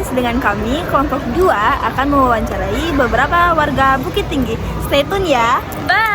podcast dengan kami, kelompok 2 akan mewawancarai beberapa warga Bukit Tinggi. Stay tune ya. Bye!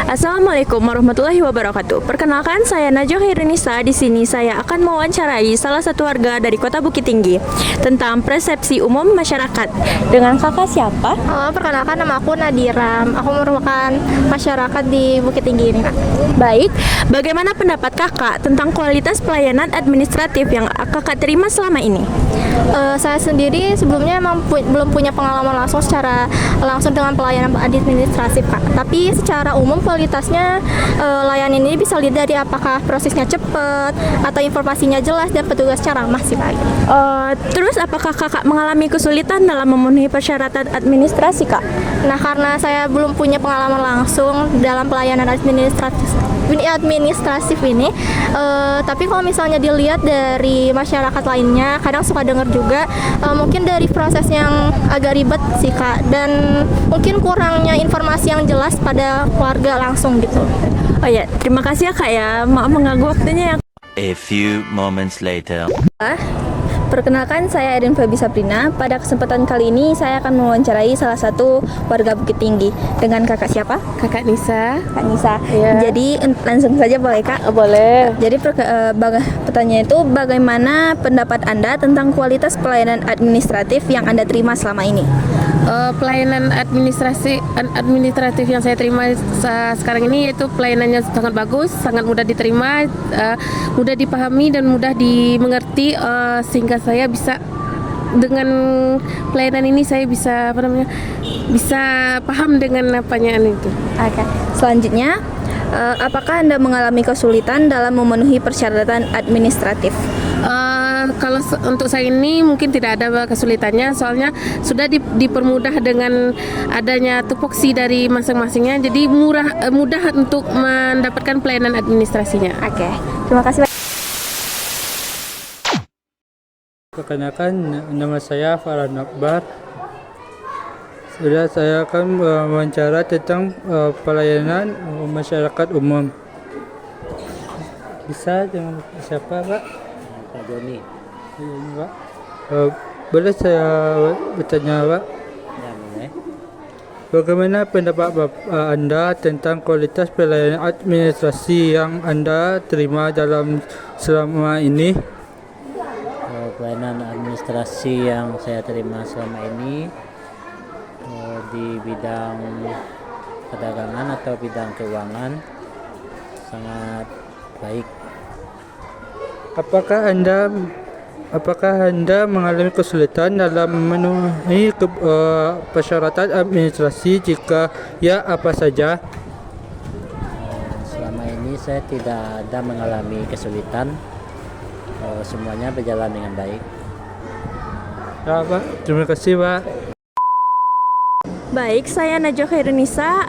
Assalamualaikum warahmatullahi wabarakatuh. Perkenalkan, saya Najwa Khairunisa. Di sini saya akan mewawancarai salah satu warga dari Kota Bukit Tinggi tentang persepsi umum masyarakat. Dengan kakak siapa? Perkenalkan, nama aku Nadira. Aku merupakan masyarakat di Bukit Tinggi ini, Kak. Baik, bagaimana pendapat kakak tentang kualitas pelayanan administratif yang kakak terima selama ini? Saya sendiri sebelumnya emang belum punya pengalaman langsung secara langsung dengan pelayanan administratif, Kak. Tapi secara umum kualitasnya layanan ini bisa lihat dari apakah prosesnya cepat atau informasinya jelas dan petugasnya ramah sih, Kak. Terus apakah kakak mengalami kesulitan dalam memenuhi persyaratan administrasi, Kak? Nah, karena saya belum punya pengalaman langsung dalam pelayanan administratif ini, tapi kalau misalnya dilihat dari masyarakat lainnya, kadang suka dengar juga mungkin dari proses yang agak ribet sih, Kak, dan mungkin kurangnya informasi yang jelas pada warga langsung gitu. Oh ya, terima kasih ya Kak ya, maaf mengganggu waktunya ya. A few moments later. Perkenalkan, saya Erin Febi Sabrina. Pada kesempatan kali ini saya akan mewawancarai salah satu warga Bukit Tinggi. Dengan kakak siapa? Kakak Nisa. Kak Nisa. Iya. Jadi langsung saja boleh, Kak? Boleh. Jadi pertanyaan itu, bagaimana pendapat Anda tentang kualitas pelayanan administratif yang Anda terima selama ini? Pelayanan administratif yang saya terima sekarang ini yaitu pelayanannya sangat bagus, sangat mudah diterima, mudah dipahami dan mudah dimengerti, sehingga saya bisa dengan pelayanan ini saya bisa bisa paham dengan apanya itu. Oke. Selanjutnya, apakah Anda mengalami kesulitan dalam memenuhi persyaratan administratif? Kalau untuk saya ini mungkin tidak ada kesulitannya, soalnya sudah dipermudah dengan adanya tupoksi dari masing-masingnya, jadi mudah untuk mendapatkan pelayanan administrasinya. Oke, terima kasih. Perkenalkan, nama saya Farhan Akbar. Sudah saya akan wawancara tentang pelayanan masyarakat umum. Bisa dengan siapa, Pak? Pak Joni. Pak. Boleh saya bertanya, Pak? Ya, boleh. Bagaimana pendapat Anda tentang kualitas pelayanan administrasi yang Anda terima selama ini? Pelayanan administrasi yang saya terima selama ini di bidang perdagangan atau bidang keuangan sangat baik. Apakah Anda mengalami kesulitan dalam memenuhi persyaratan administrasi? Jika ya, apa saja? Selama ini saya tidak ada mengalami kesulitan. Semuanya berjalan dengan baik. Ya, Pak. Terima kasih, Pak. Baik, saya Najwa Khairunisa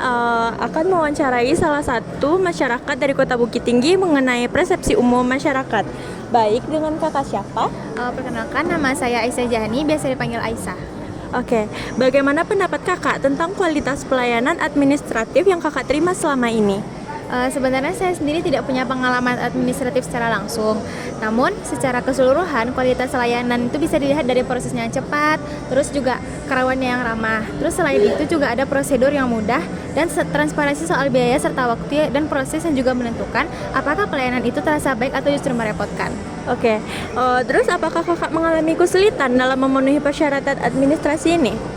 akan mewawancarai salah satu masyarakat dari Kota Bukit Tinggi mengenai persepsi umum masyarakat. Baik, dengan kakak siapa? Perkenalkan, nama saya Aisyah Jahani, biasa dipanggil Aisyah. Oke, bagaimana pendapat kakak tentang kualitas pelayanan administratif yang kakak terima selama ini? Sebenarnya saya sendiri tidak punya pengalaman administratif secara langsung. Namun secara keseluruhan kualitas layanan itu bisa dilihat dari prosesnya yang cepat, terus juga kerawannya yang ramah. Terus selain itu juga ada prosedur yang mudah dan transparansi soal biaya serta waktu dan proses yang juga menentukan apakah pelayanan itu terasa baik atau justru merepotkan. Oke, terus apakah kakak mengalami kesulitan dalam memenuhi persyaratan administrasi ini?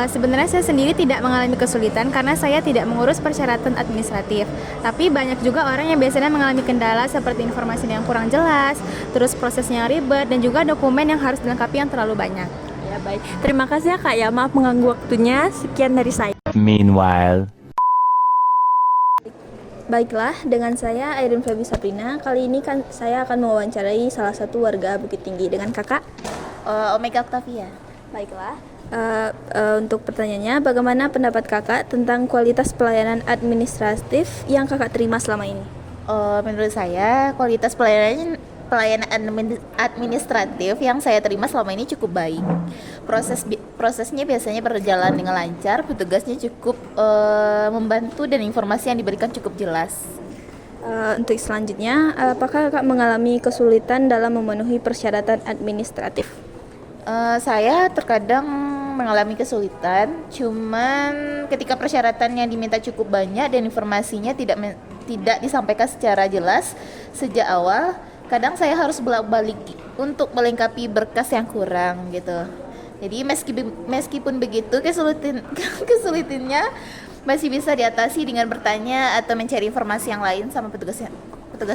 Sebenarnya saya sendiri tidak mengalami kesulitan karena saya tidak mengurus persyaratan administratif. Tapi banyak juga orang yang biasanya mengalami kendala seperti informasi yang kurang jelas, terus prosesnya yang ribet, dan juga dokumen yang harus dilengkapi yang terlalu banyak. Ya baik, terima kasih ya Kak ya, maaf mengganggu waktunya. Sekian dari saya. Meanwhile. Baiklah, dengan saya Erin Febi Sabrina. Kali ini saya akan mewawancarai salah satu warga Bukit Tinggi. Dengan kakak? Omega Octavia. Baiklah. Untuk pertanyaannya, bagaimana pendapat kakak tentang kualitas pelayanan administratif yang kakak terima selama ini? Menurut saya kualitas pelayanan administratif yang saya terima selama ini cukup baik. Prosesnya biasanya berjalan dengan lancar, petugasnya cukup membantu dan informasi yang diberikan cukup jelas. Untuk selanjutnya, apakah kakak mengalami kesulitan dalam memenuhi persyaratan administratif? Saya terkadang mengalami kesulitan, cuman ketika persyaratan yang diminta cukup banyak dan informasinya tidak disampaikan secara jelas sejak awal, kadang saya harus bolak-balik untuk melengkapi berkas yang kurang gitu. Jadi meskipun begitu kesulitannya masih bisa diatasi dengan bertanya atau mencari informasi yang lain sama petugas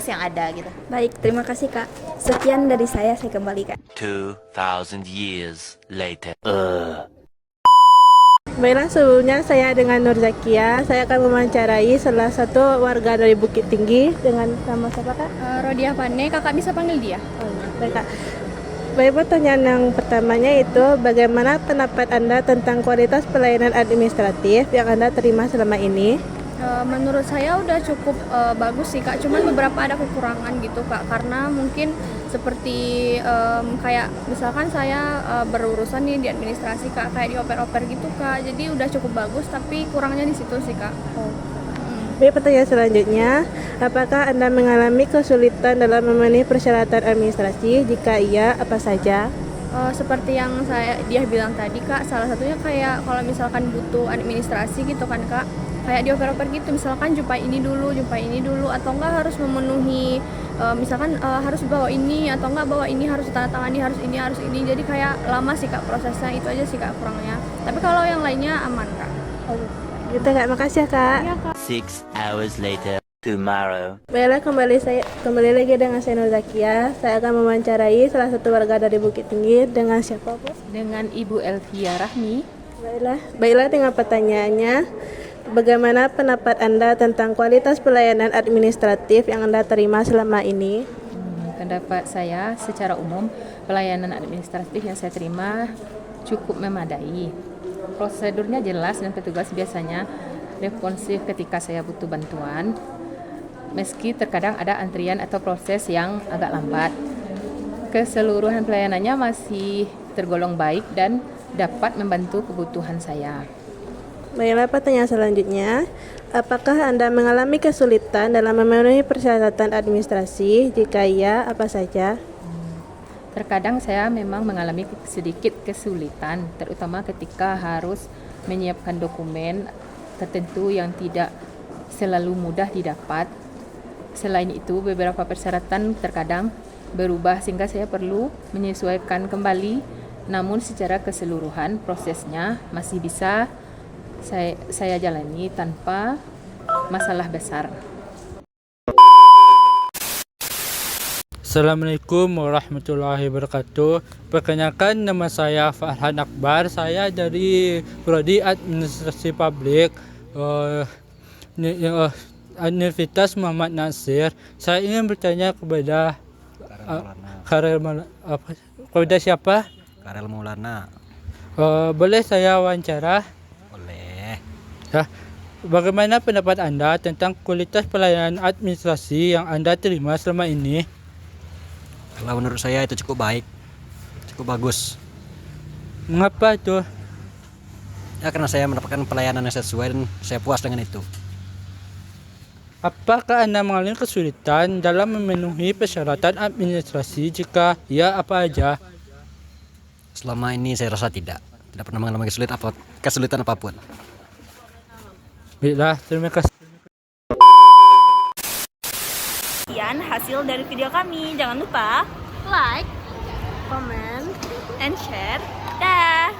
yang ada gitu. Baik, terima kasih kak. Sekian dari saya kembalikan. 2,000 years later. Baiklah, sebelumnya saya dengan Nur Zakia. Saya akan mewawancarai salah satu warga dari Bukit Tinggi dengan nama siapa kak? Rodia Pane, kakak bisa panggil dia. Oh, ya. Baik kak. Baik, pertanyaan yang pertamanya itu bagaimana pendapat Anda tentang kualitas pelayanan administratif yang Anda terima selama ini? Menurut saya udah cukup bagus sih kak, cuman beberapa ada kekurangan gitu kak, karena mungkin seperti kayak misalkan saya berurusan nih di administrasi kak, kayak dioper-oper gitu kak, jadi udah cukup bagus tapi kurangnya di situ sih kak. Baik, pertanyaan selanjutnya, apakah Anda mengalami kesulitan dalam memenuhi persyaratan administrasi? Jika iya, apa saja? Seperti yang dia bilang tadi kak, salah satunya kayak kalau misalkan butuh administrasi gitu kan kak, kayak dioper-oper gitu, misalkan jumpa ini dulu, atau enggak harus memenuhi misalkan harus bawa ini atau enggak bawa ini, harus ditandatangani, harus ini, jadi kayak lama sih kak prosesnya, itu aja sih kak kurangnya. Tapi kalau yang lainnya aman kak. Gitu kak, makasih ya kak. Iya kak. 6 hours later. Tomorrow. Baiklah, kembali lagi dengan saya Nur Zakia. Saya akan mewawancarai salah satu warga dari Bukit Tinggi. Dengan siapa, Bu? Dengan Ibu Elvia Rahmi. Baiklah, dengan pertanyaannya, bagaimana pendapat Anda tentang kualitas pelayanan administratif yang Anda terima selama ini? Pendapat saya secara umum pelayanan administratif yang saya terima cukup memadai. Prosedurnya jelas dan petugas biasanya responsif ketika saya butuh bantuan. Meski terkadang ada antrian atau proses yang agak lambat, keseluruhan pelayanannya masih tergolong baik dan dapat membantu kebutuhan saya. Baiklah, pertanyaan selanjutnya, apakah Anda mengalami kesulitan dalam memenuhi persyaratan administrasi? Jika iya, apa saja? Terkadang saya memang mengalami sedikit kesulitan, terutama ketika harus menyiapkan dokumen tertentu yang tidak selalu mudah didapat. Selain itu, beberapa persyaratan terkadang berubah sehingga saya perlu menyesuaikan kembali. Namun secara keseluruhan prosesnya masih bisa saya jalani tanpa masalah besar. Assalamualaikum warahmatullahi wabarakatuh. Perkenalkan, nama saya Farhan Akbar. Saya dari Prodi Administrasi Publik Universitas Muhammad Nasir. Saya ingin bertanya kepada kepada siapa? Karel Maulana. Boleh saya wawancara? Boleh. Ya. Bagaimana pendapat Anda tentang kualitas pelayanan administrasi yang Anda terima selama ini? Kalau menurut saya itu cukup baik, cukup bagus. Mengapa tuh? Ya karena saya mendapatkan pelayanan yang sesuai dan saya puas dengan itu. Apakah Anda mengalami kesulitan dalam memenuhi persyaratan administrasi? Jika ya, apa aja? Selama ini saya rasa tidak pernah mengalami kesulitan apapun. Baiklah, terima kasih. Sekian hasil dari video kami. Jangan lupa Like, Comment and share. Dah.